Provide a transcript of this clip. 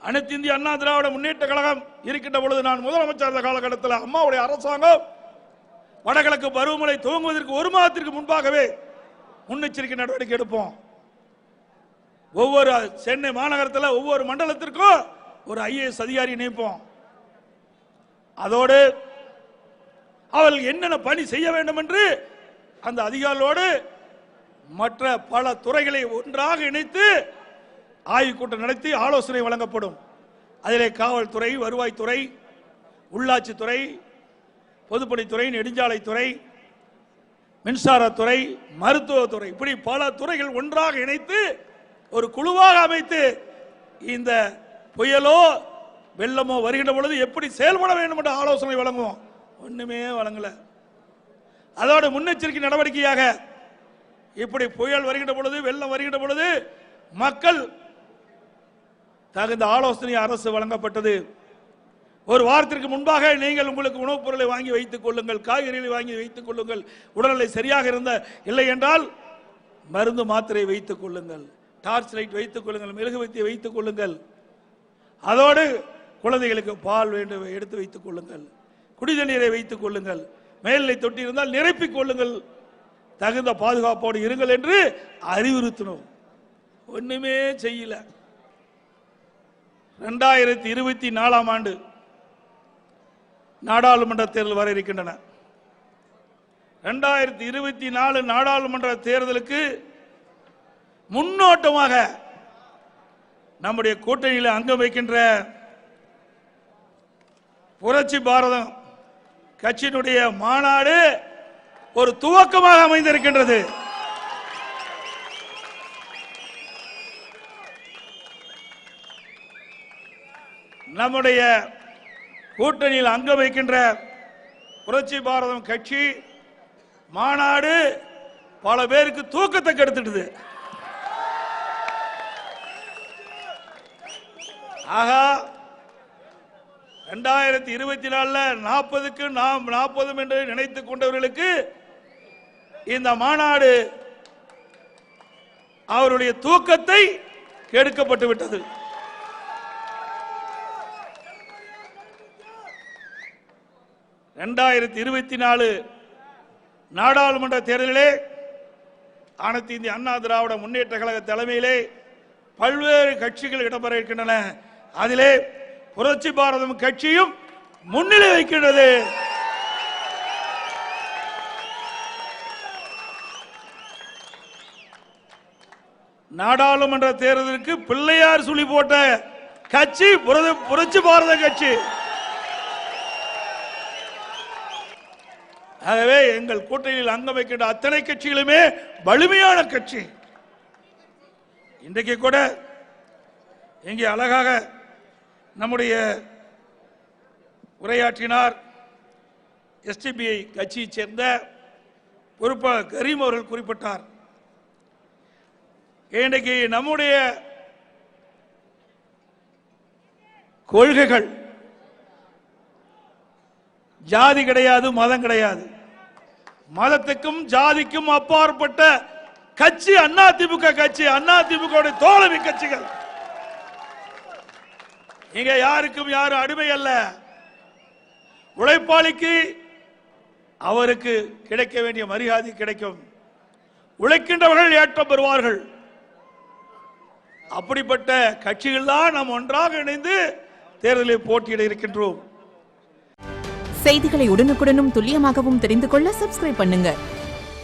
அனைத்து இந்திய அண்ணா திராவிட முன்னேற்ற கழகம் இருக்கின்ற பொழுது நான் முதலமைச்சர் இருந்த காலகட்டத்தில் அம்மாவுடைய அரசாங்கம் வடகிழக்கு பருவமழை துவங்குவதற்கு 1 மாதத்திற்கு முன்பாகவே முன்னெச்சரிக்கை நடவடிக்கை எடுப்போம். ஒவ்வொரு சென்னை மாநகரத்தில் ஒவ்வொரு மண்டலத்திற்கும் ஒரு IAS அதிகாரி நியமிப்போம். அதோடு அவர்கள் என்னென்ன பணி செய்ய வேண்டும் என்று அந்த அதிகாரிகளோடு மற்ற பல துறைகளை ஒன்றாக இணைத்து ஆய்வுக் கூட்டம் நடத்தி ஆலோசனை வழங்கப்படும். அதிலே காவல்துறை, வருவாய்த்துறை, உள்ளாட்சித்துறை, பொதுப்பணித்துறை, நெடுஞ்சாலைத்துறை, மின்சாரத்துறை, மருத்துவத்துறை, இப்படி பல துறைகள் ஒன்றாக இணைத்து ஒரு குழுவாக அமைத்து இந்த புயலோ வெள்ளமோ வருகின்ற பொழுது எப்படி செயல்பட வேண்டும் என்ற ஆலோசனை வழங்குவோம். ஒண்ணுமே வழங்கல. அதோடு முன்னெச்சரிக்கை நடவடிக்கையாக இப்படி புயல் வருகின்ற பொழுது, வெள்ளம் வருகின்ற பொழுது மக்கள் தகுந்த ஆலோசனை அரசு வழங்கப்பட்டது. ஒரு வாரத்திற்கு முன்பாக நீங்கள் உங்களுக்கு உணவுப் பொருளை வாங்கி வைத்துக் கொள்ளுங்கள், காய்கறிகளை வாங்கி வைத்துக் கொள்ளுங்கள், உடல்நிலை சரியாக இல்லை என்றால் மருந்து மாத்திரை வைத்துக் கொள்ளுங்கள், டார்ச் லைட் வைத்துக் கொள்ளுங்கள், மெழுகுவர்த்தி வைத்துக் கொள்ளுங்கள். அதோடு குழந்தைகளுக்கு பால் வேண்டும் எடுத்து வைத்துக் கொள்ளுங்கள், குடித நீரை வைத்துக் கொள்ளுங்கள், மேல்நிலை தொட்டி இருந்தால் நிரப்பிக் கொள்ளுங்கள், தகுந்த பாதுகாப்போடு இருங்கள் என்று அறிவுறுத்தணும். ஒண்ணுமே செய்யல. 2024ஆம் ஆண்டு நாடாளுமன்ற தேர்தல் வர இருக்கின்றன. 2024 நாடாளுமன்ற தேர்தலுக்கு முன்னோட்டமாக நம்முடைய கூட்டணியில் அங்கம் வைக்கின்ற புரட்சி பாரதம் கட்சியினுடைய மாநாடு ஒரு துவக்கமாக அமைந்திருக்கின்றது. நம்முடைய கூட்டணியில் அங்கம் வைக்கின்ற புரட்சி பாரதம் கட்சி மாநாடு பல பேருக்கு தூக்கத்தை கெடுத்துடுது. ஆகா, 2024 40க்கு நாம் 40 என்று நினைத்துக் கொண்டவர்களுக்கு இந்த மாநாடு அவருடைய தூக்கத்தை கெடுக்கப்பட்டு விட்டது. 2024 நாடாளுமன்ற தேர்தலிலே அனைத்து இந்திய அண்ணா திராவிட முன்னேற்ற கழக தலைமையிலே பல்வேறு கட்சிகள் இடம்பெற இருக்கின்றன. அதிலே புரட்சி பாரதம் கட்சியும் முன்னிலை வைக்கின்றது. நாடாளுமன்ற தேர்தலுக்கு பிள்ளையார் சுழி போட்ட கட்சி புரட்சி பாரத கட்சி. ஆகவே எங்கள் கூட்டணியில் அங்கம் வைக்கின்ற அத்தனை கட்சிகளுமே வலிமையான கட்சி. இன்றைக்கு கூட இங்கே அழகாக நம்முடைய உரையாற்றினார் SDPI கட்சியை சேர்ந்த பொறுப்பாளர் கரீம் அவர்கள் குறிப்பிட்டார். இன்றைக்கு நம்முடைய கொள்கைகள் ஜாதி கிடையாது, மதம் கிடையாது. மதத்துக்கும் ஜாதிக்கும் அப்பாற்பட்ட கட்சி அதிமுக கட்சி. அதிமுக தோழமை கட்சிகள். இங்க யாருக்கும் யாரும் அடிமை அல்ல. உழைப்பாளிக்கு அவருக்கு கிடைக்க வேண்டிய மரியாதை கிடைக்கும். உழைக்கின்றவர்கள் ஏற்றம் பெறுவார்கள். அப்படிப்பட்ட கட்சிகள் தான் நாம் ஒன்றாக இணைந்து தேர்தலில் போட்டியிட இருக்கின்றோம். செய்திகளை உடனுக்குடனும் துல்லியமாகவும் தெரிந்து கொள்ள சப்ஸ்கிரைப் பண்ணுங்க.